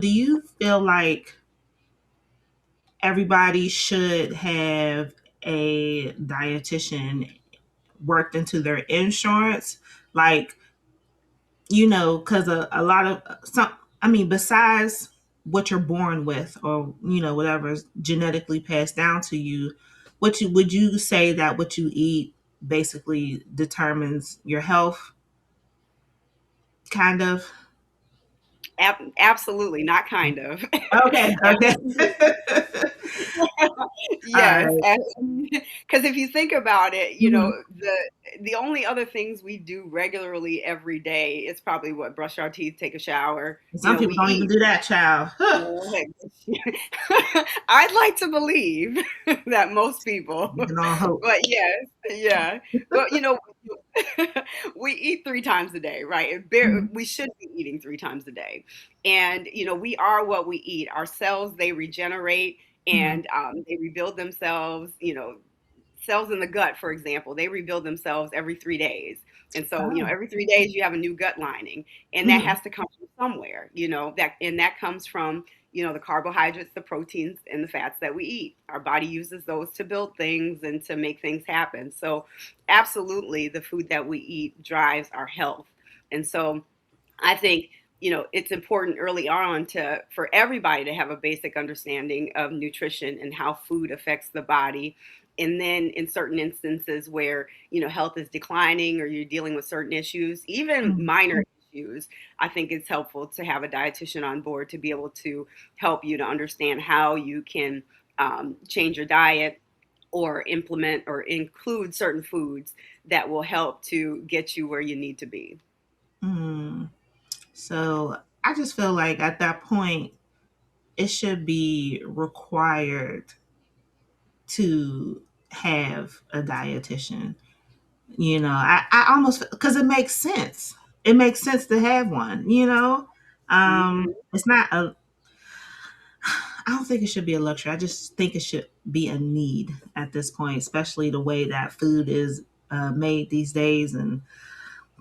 Do you feel like everybody should have a dietitian worked into their insurance? Like, because a lot of some, I mean, besides what you're born with or, whatever's genetically passed down to you, would you say that what you eat basically determines your health, kind of? Absolutely, not kind of. Okay, okay. All Yes, right. because if you think about it, Mhm. the only other things we do regularly every day is probably what, brush our teeth, take a shower, Some we people don't even eat. do that, child. Oh, I'd like to believe that most people, We can all hope. but yes, yeah. But we eat 3 times a day, right? Mhm. We should be eating 3 times a day. And, we are what we eat. Our cells, they regenerate Mhm. and they rebuild themselves, cells in the gut, for example, they rebuild themselves every 3 days. And so, Oh. every 3 days you have a new gut lining, and that Mhm. has to come from somewhere, that comes from, the carbohydrates, the proteins, and the fats that we eat. Our body uses those to build things and to make things happen. So, absolutely, the food that we eat drives our health. And so, I think it's important early on to for everybody to have a basic understanding of nutrition and how food affects the body. And then in certain instances where health is declining or you're dealing with certain issues, even Mhm. minor issues, I think it's helpful to have a dietitian on board to be able to help you to understand how you can change your diet or implement or include certain foods that will help to get you where you need to be. Mm. So I just feel like at that point, it should be required to have a dietitian. I almost, because it makes sense. It makes sense to have one. Mhm. It's not a, I don't think it should be a luxury. I just think it should be a need at this point, especially the way that food is made these days and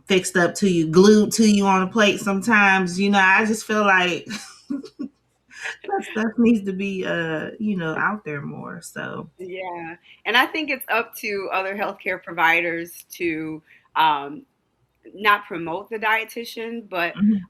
fixed up to you, glued to you on a plate sometimes. I just feel like that stuff needs to be out there more. So Yeah, and I think it's up to other healthcare providers to um, not promote the dietitian, but mhm.